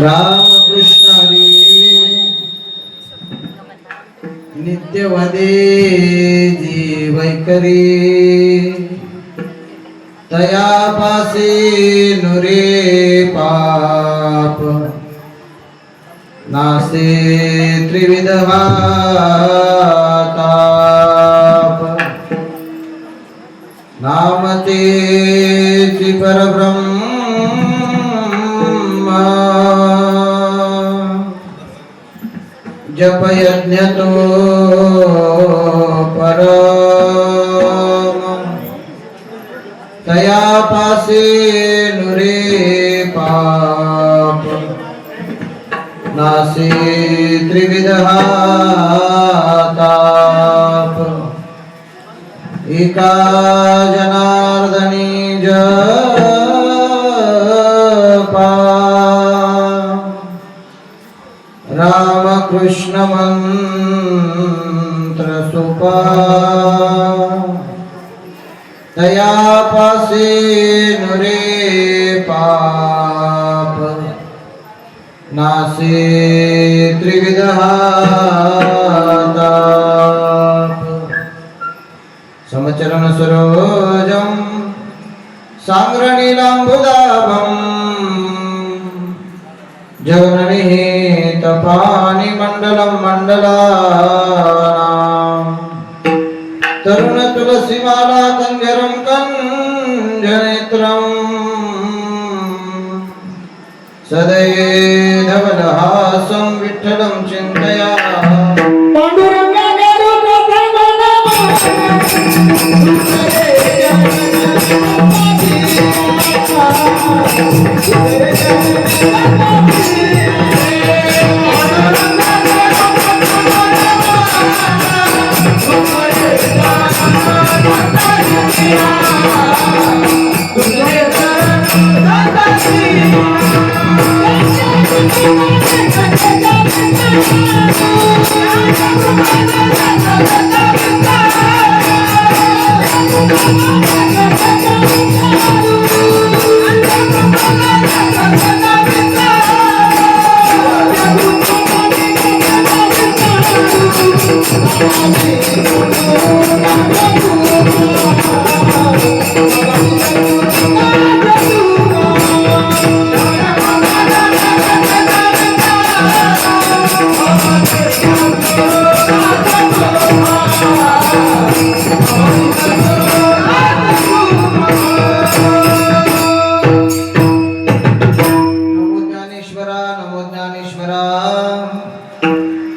राम कृष्ण हरी नित्यवदे जीवैकरी तया पासे नुरे पाप नासे त्रिविधवा ताप नामते परब्रह्म जप यज्ञ तो परम तया पासे नुरे पाप नासे त्रिविधहा ताप एका जनार्दनी जपा राम कृष्ण मंत्र सुपा तया पासे नुरे पाप नासे त्रिविधहा ताप समचरण सरोजं सांग्रनीलाम्बुदाभं जगन्निहित पानि मंडलं मंडलानां तरुण तुलसीमाला कंजरं कंजनेत्रं सदैवधवलहासं विठ्ठलं चिन्तया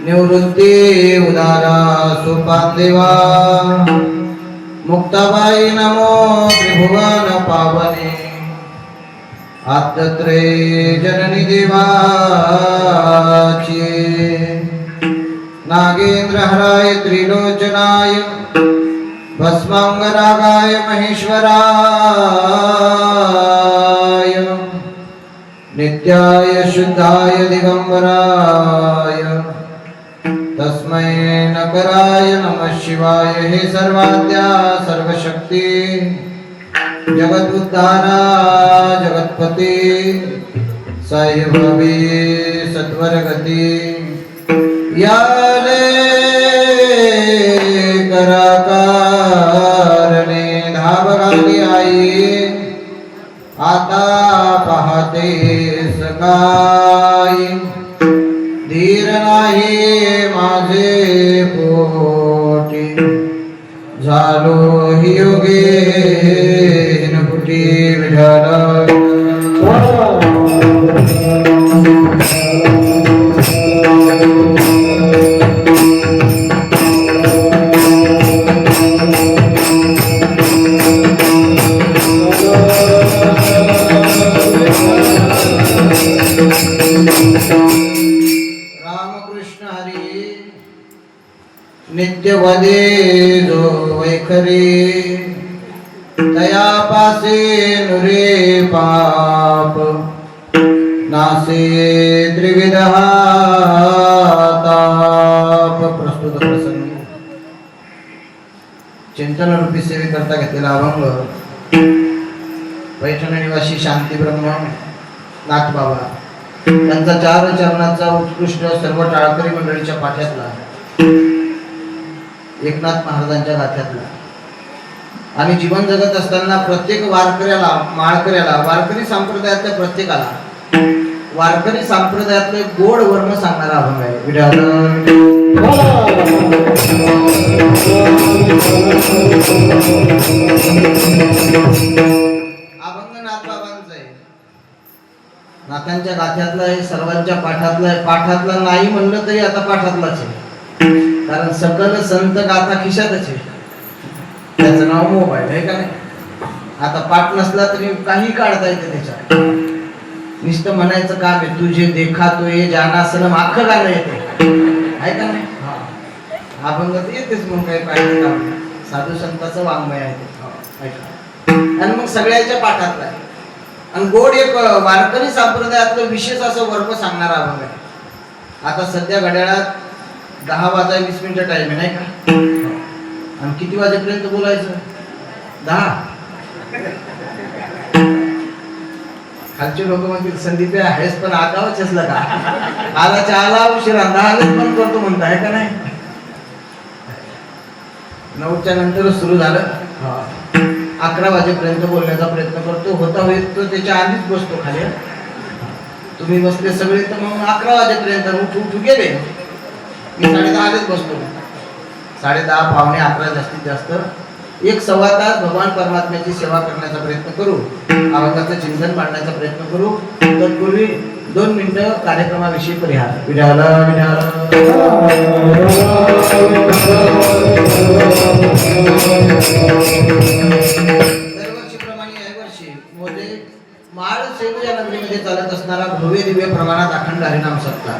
निवृत्ती उदारा सुपादेवा मुक्ताबाई नमो त्रिभुवन पावने आद्यत्रे जननी देवाची नागेंद्र हराय त्रिलोचनाय भस्मांगरागाय महेश्वराय नित्याय शुद्धाय दिगंबराय तस्मै नकराय नमः शिवाय। हे सर्वाद्या सर्वशक्ती जगदुद्धारा जगत्पती साईभावी सत्वरगती याले कराकारणे धावगाली आई आता पाहते सकाळी धीर नाही माझे पोटी झालो हि योगे कुटी विठाल नित्यवदे जो वैखरी तया पासे नुरे पाप नासे त्रिविध ताप. प्रस्तुत प्रसंग चिंतन रूपी सेवे करता घेतलेला अभंग पैठण निवासी शांती ब्रह्म नाथ बाबा त्यांचा 4 चरणाचा उत्कृष्ट सर्व टाळकरी मंडळीच्या पाठ्यातला, एकनाथ महाराजांच्या गाथ्यातला आणि जीवन जगत असताना प्रत्येक वारकऱ्याला, माळकऱ्याला, वारकरी संप्रदायातल्या प्रत्येकाला वारकरी संप्रदायातले गोड वर्ण सांगणारा अभंग आहे. अभंग नाथबाबांचा आहे, नाथांच्या गाथ्यातला आहे, सर्वांच्या पाठातला आहे. पाठातला नाही म्हणलं तरी आता पाठातलाच आहे, कारण सकल संत गाथा खिशातच आहे. त्याचं नाव मोबाईल आहे का नाही. आता पाठ नसला तरी काही काढता येते त्याच्यात. नुसतं म्हणायचं काम आहे, तुझे देखा तो ये जाना सनम अख्खं गाणं येते आहे का नाही. अभंग तर येतेच मग काही पाहिजे काम, साधू संताचं वाङ्मय आहे ते. आणि मग सगळ्याच्या पाठातला आहे आणि गोड एक वारकरी संप्रदायातलं विशेष असं वर्ग सांगणारा अभंग आहे. आता सध्या घड्याळात 10 वाजाय 20 मिनिटं टाइम आहे नाही का. आणि किती वाजेपर्यंत बोलायचं? 10. खालचे लोक म्हणतील संदीप आहेस पण आगावच असलं का, आला चहाला उशिरा 10लाच पण करतो म्हणता आहे का नाही. 9च्या नंतर सुरू झालं, 11 वाजेपर्यंत बोलण्याचा प्रयत्न करतो. होता होईल तो त्याच्या आधीच बसतो खाली. तुम्ही बसले सगळे तर मग 11 वाजेपर्यंत उठू गेले. मी 10:30लाच बसतो. 10:30 पावणे 11 जास्तीत जास्त 1-1.25 तास भगवान परमात्म्याची सेवा करण्याचा प्रयत्न करू, अभंगाचं चिंतन मांडण्याचा प्रयत्न करू. तत्पूर्वी 2 मिनिटं कार्यक्रमाविषयी परिहार. विडाला दरवर्षीप्रमाणे यावर्षी मोजे माळ सेलू या नगरीमध्ये चालत असणारा भव्य दिव्य प्रमाणात अखंड हरिनाम सप्ताह.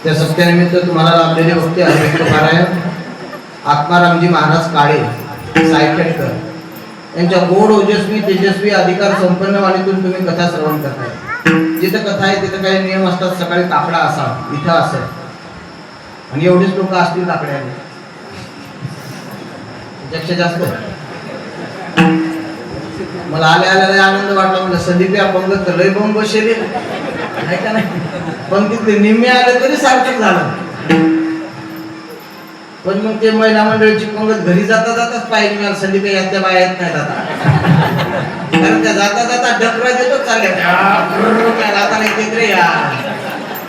त्या सप्त्यानिमित्त तुम्हाला लाभलेले वक्ते हरिभक्त पारायण आत्मारामजी महाराज काळे सायखेडकर यांच्या गोड ओजस्वी तेजस्वी अधिकार संपन्न वाणीतून तुम्ही कथा श्रवण करताय. जिथं कथा आहे तिथं काही नियम असतात. सकाळी काकडा असावा, इथं असं, आणि एवढीच लोक असतील काकड्याने, त्यापेक्षा जास्त. मला आल्या आनंद वाटला. म्हणजे संदीप अपंग लय बॉम्ब बसले आहे का नाही. पण तिथे निम्मे आले तरी सारखं झालं. पण मग ते महिला मंडळीची पंगत घरी जाता जाताच पाहिजे मला संदीप याच्या बाया येत नाही आता, कारण त्या जाता जाता डकरा देतो चालले आता नाही देत रे यार,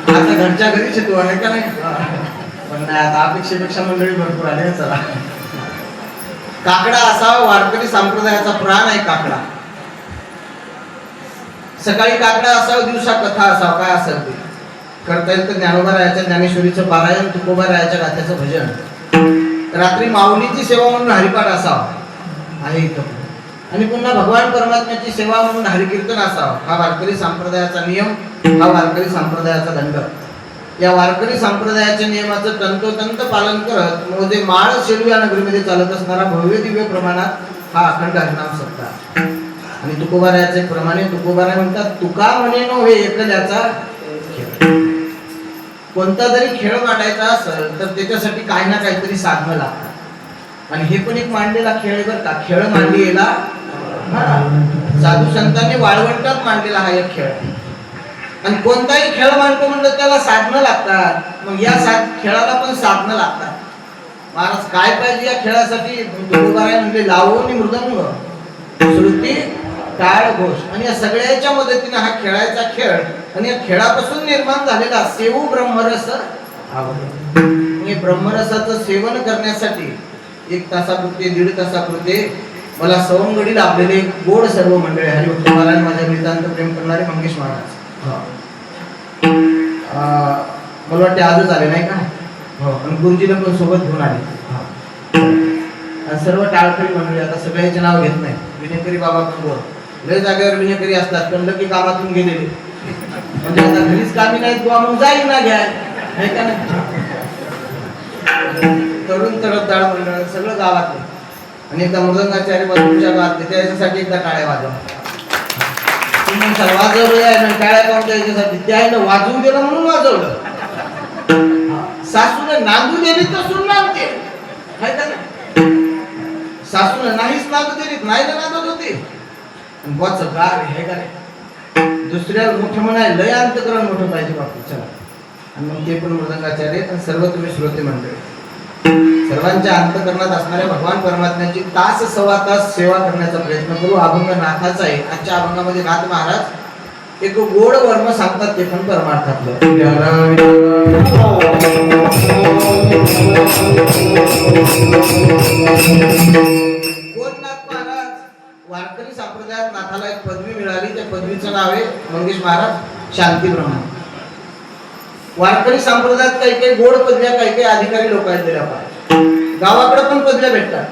आता घरच्या घरीच येतो आहे का नाही. पण नाही आता अपेक्षेपेक्षा मंडळी भरपूर आले. चला, काकडा असावा वारकरी संप्रदायाचा प्राण आहे काकडा. सकाळी काकडा असावा, दिवसा कथा असावा, काय असेल ते करता येईल तर ज्ञानोबा रायाच्या ज्ञानेश्वरीचं पारायण, तुकोबा रायाच्या गाथ्याचं भजन, रात्री माऊलीची सेवा म्हणून हरिपाठ असावा आहे इथं. आणि पुन्हा भगवान परमात्म्याची सेवा म्हणून हरिकीर्तन असावं. हा वारकरी संप्रदायाचा नियम, हा वारकरी संप्रदायाचा दंड. या वारकरी संप्रदायाच्या नियमाचं तंतोतंत पालन करत मोजे माळ सेलू या नगरीमध्ये चालत असणारा भव्य दिव्य प्रमाणात हा अखंड हरिनाम सप्ताह. आणि तुकोबारायाचे प्रमाणे तुकोबाराय म्हणतात, तुका म्हणे नो हे एकल्याचा खेळ. कोणता जरी खेळ मांडायचा असेल तर त्याच्यासाठी काही ना काहीतरी साधनं लागतात. आणि हे पण एक मांडलेला खेळ बरं का. खेळ मांडलेला साधू संतांनी वाळवंटात मांडलेला हा एक खेळ. आणि कोणताही खेळ मांडतो म्हणलं त्याला साधनं लागतात. मग या खेळाला पण साधनं लागतात. महाराज काय पाहिजे या खेळासाठी? तुकोबाराय म्हणजे लावणी, मृदंग, श्रुती, टाळ, घोष, आणि या सगळ्याच्या मदतीने हा खेळायचा खेळ आणि या खेळापासून निर्माण झालेला सेवू ब्रह्मरस आवड. ब्रह्मरसाचं सेवन करण्यासाठी 1 तासापुरते 1.5 तासापुरते मला सवंगडी लाभलेले गोड सर्व मंडळी हरिभक्त पारायण माझ्या नितांत प्रेम करणारे मंगेश महाराज. मला वाटते आजच आले नाही का. आणि गुरुजीला पण सोबत घेऊन आले. सर्व टाळकरी मंडळी, आता सगळ्याचे नाव घेत नाही. विनेकरी बाबा पण बोल, लय जागेवर विनेकरी असतात, कंडकी कामातून गेलेले, म्हणजे आता घरीच कामी नाहीत किंवा मग जाईल ना घ्या नाही का नाही. तरुण तडफदार मंडळ सगळं गावातले. आणि एकदा मृदंगाचार्य तुमच्या गावात त्याच्यासाठी एकदा टाळ्या वाजवा. म्हणशाल वाजवलं आहे ना टाळ्या काउंट याच्यासाठी ते आहे ना वाजवून दिलं म्हणून वाजवलं. सासूने नांदू दिली तर सून नांदते, हाय का नाही? सासूने नाहीच नांदू दिली नाही ना नांदत होती. बॉच गार हे का नाही? दुसऱ्याला मोठं म्हणाय लय अंतकरण मोठं पाहिजे बापू. चला आणि मग ते पण मृदंगाचार्य आणि सर्व तुम्ही श्रोते मंडळी, सर्वांच्या अंतकरणात असणाऱ्या भगवान परमात्म्याची तास सव्वा तास सेवा करण्याचा प्रयत्न करू. अभंग नाथाचा आहे. आजच्या अभंगामध्ये नाथ महाराज एक गोड वर्म सांगतात, ते पण परमार्थातलं. कोण नाथ महाराज? वारकरी संप्रदायात नाथाला एक पदवी मिळाली, त्या पदवीचं नाव आहे मंगेश महाराज शांती ब्रह्मा. वारकरी संप्रदायात काही काही गोड पदव्या काही काही अधिकारी लोक आहेत दिल्या पाहिजे. गावाकडे पण पदव्या भेटतात,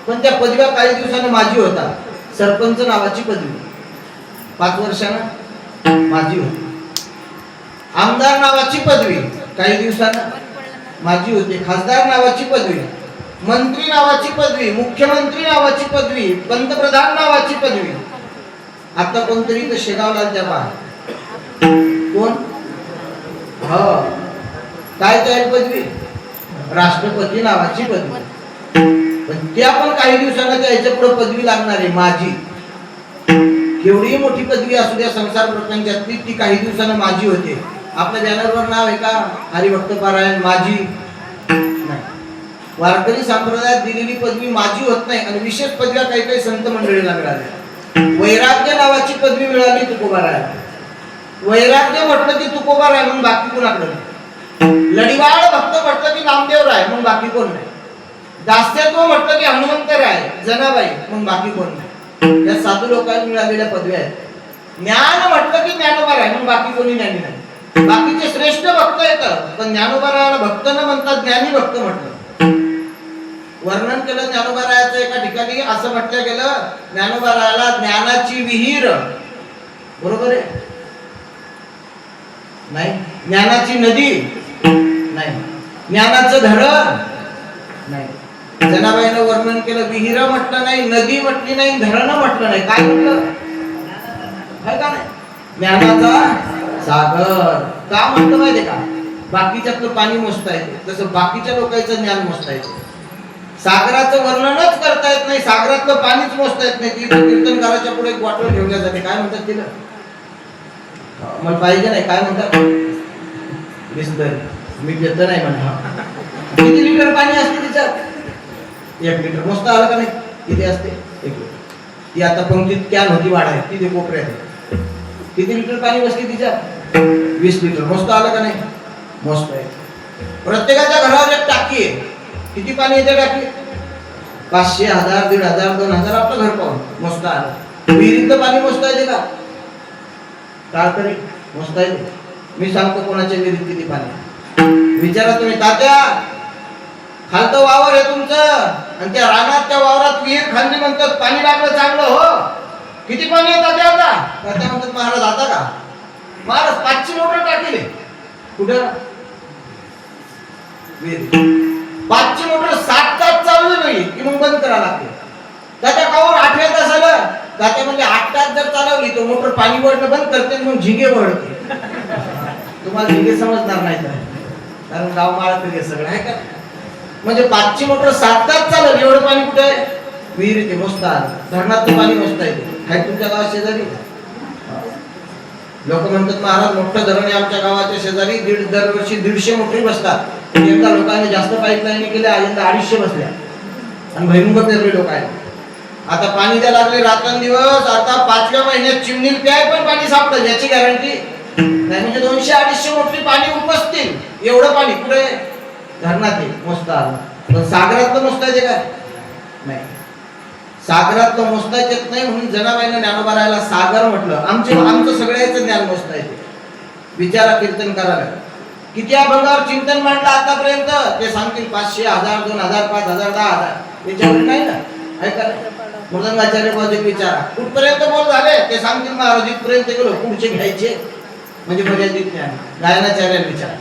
पण त्या पदव्या काही दिवसानं माझी होता. सरपंच नावाची पदवी 5 वर्षानं माझी होती. आमदार नावाची पदवी काही दिवसानं माझी होती. खासदार नावाची पदवी, मंत्री नावाची पदवी, मुख्यमंत्री नावाची पदवी, पंतप्रधान नावाची पदवी. आता कोणतरी तर शेगावला त्या पहा कोण काय त्या पदवी राष्ट्रपती नावाची पदवी. पण त्या पण काही दिवसांना त्याच्या पुढे पदवी लागणार आहे माझी. केवढी मोठी पदवी असू द्या संसार प्रपंचातली, ती काही दिवसांना माझी होते. आपल्या बॅनरवर नाव आहे का हरिभक्त पारायण माझी नाही. वारकरी संप्रदायात दिलेली पदवी माझी होत नाही. आणि विशेष पदव्या काही काही संत मंडळीला मिळाल्या. वैराग्य नावाची पदवी मिळाली तुकोबारायला. वैराग्य म्हटलं की तुकोबाराय म्हणून बाकी कोणाकडे नाही. लढीवाळ भक्त म्हटलं की नामदेव राय म्हणून बाकी कोण नाही. दास्यत्व म्हटलं की हनुमंतराय जनाबाई म्हणून बाकी कोण नाही. या साधू लोकांना मिळालेल्या पदव्या आहेत. ज्ञान म्हटलं की ज्ञानोबा राय म्हणून बाकी कोणी ज्ञानी नाही. बाकीचे श्रेष्ठ भक्त येतात, पण ज्ञानोबारायाला भक्त न म्हणतात ज्ञानी भक्त म्हटलं. वर्णन केलं ज्ञानोबारायाचं एका ठिकाणी असं म्हटलं गेलं, ज्ञानोबारायाला ज्ञानाची विहीर, बरोबर आहे नाही, ज्ञानाची नदी नाही, ज्ञानाचं धरण नाही. जनाबाईनं वर्णन केलं, विहीर म्हटलं नाही, नदी म्हटली नाही, धरण म्हटलं नाही. काय म्हटलं आहे का नाही? ज्ञानाचा सागर. का म्हटलं माहितीये का? बाकीच्यातलं पाणी मोजता येते, तसं बाकीच्या लोकांचं ज्ञान मोजता येते. सागराचं वर्णनच करता येत नाही, सागरातलं पाणीच मोजता येत नाही. कीर्तनकाराच्या पुढे एक बॉटल ठेवल्या जाते, काय म्हणतात तिला? मला पाहिजे नाही, काय म्हणतात? मी घेतो नाही म्हणा. किती लिटर पाणी असते तिच्यात? 1 लिटर. मोजता आलं का नाही? किती असते? 1 लिटर. ती आता पंक्तीत कॅन होती वाढाय, ती कोपऱ्यात. किती लिटर पाणी बसते तिच्यात? 20 लिटर. मोजता आलं का नाही? मोजता येते. प्रत्येकाच्या घरावर एक टाकी आहे. किती पाणी येते टाकी? 500, 1000, 1500, 2000 आपलं घर पाहून मोजता आलं. विहिरीतलं पाणी मोजता येते का? तरी मोजता येते. मी सांगतो कोणाच्या विहिरीत किती पाणी. विचारा तुम्ही, तात्या खालतं वावर आहे तुमचं आणि त्या रानात त्या वावरात विहीर खाल्ली म्हणतात पाणी लागलं चांगलं हो, किती पाणी आहे तात्या आता? तात्या म्हणतात महाराज आता का? महाराज 5ची मोटर टाकली. कुठं? विहीर. 5ची मोटर 7 तास चालू नाही की मग बंद करावं लागते. तात्या कावर 8 तास आलं? तात्या म्हणजे 8 तास जर चालवली तर मोटर पाणी वळणं बंद करते, मग झिगे वळते. तुम्हाला झिगे समजणार नाही तर, कारण गाव माळकरी सगळं आहे का. म्हणजे 5ची मोटर 7 तास चालवली, एवढं पाणी कुठे आहे? विहिरीत आहे, मोजता आलं. धरणात पाणी मोजता येते. काय तुमच्या गावात शेजारी? लोक म्हणतात महाराज मोठं धरण आहे आमच्या गावाच्या शेजारी, दरवर्षी 150 मोटरी बसतात. यंदा लोकांनी जास्त पाईपलाईन केल्या, यंदा 250 बसल्या आणि भैमुख पेरले लोक आहेत. आता पाणी द्यायला लागले रात्रंदिवस. आता 5व्या महिन्यात चिमणीला प्याय पण पाणी सापडलं, याची गॅरंटी नाही. म्हणजे 200-250 मोटरी पाणी उपसतील, एवढं पाणी पुढे धरणात आहे, मोजता आलं. पण सागरातलं मोजता येते काय? नाही. सागरातलं मोजता येत नाही, म्हणून जनाबाईनं ज्ञानोबारायाला सागर म्हटलं. आमचं सगळ्याचं ज्ञान मोजता येते. विचारा कीर्तन करायला किती अभंगावर चिंतन मांडलं आतापर्यंत, ते सांगतील 500, 1000, 2000, 5000, 10000. याच्यावर नाही ना, ऐका मृदंगाचार्य बाजूक विचारा कुठपर्यंत बोल झाले, ते सांगतील महाराज इथपर्यंत गेलो, पुढचे घ्यायचे म्हणजे मर्यादित ज्ञान. गायनाचार्याला विचारा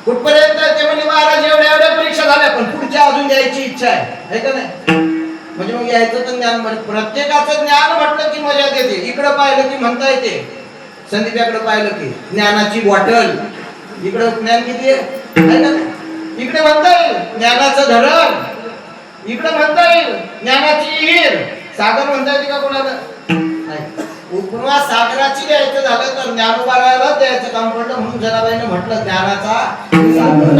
कुठपर्यंत, ते म्हणजे महाराज एवढ्या परीक्षा झाल्या पण पुढच्या अजून द्यायची इच्छा आहे का नाही? म्हणजे मग यायचं तर ज्ञान प्रत्येकाचं ज्ञान म्हटलं की मर्यादा येते. इकडं पाहिलं की म्हणता येते, संदीपाकडे पाहिलं की ज्ञानाची बॉटल, इकडं ज्ञान किती आहे का? इकडे म्हणता येईल ज्ञानाचं धरण, इकडे म्हणता येईल ज्ञानाची विहीर. सागर म्हणता येते का कोणाला? उपमा सागराची द्यायचं झालं तर ज्ञानोबाला द्यायचं काम पडलं. म्हणून जनाबाईने म्हटलं ज्ञानाचा सागर.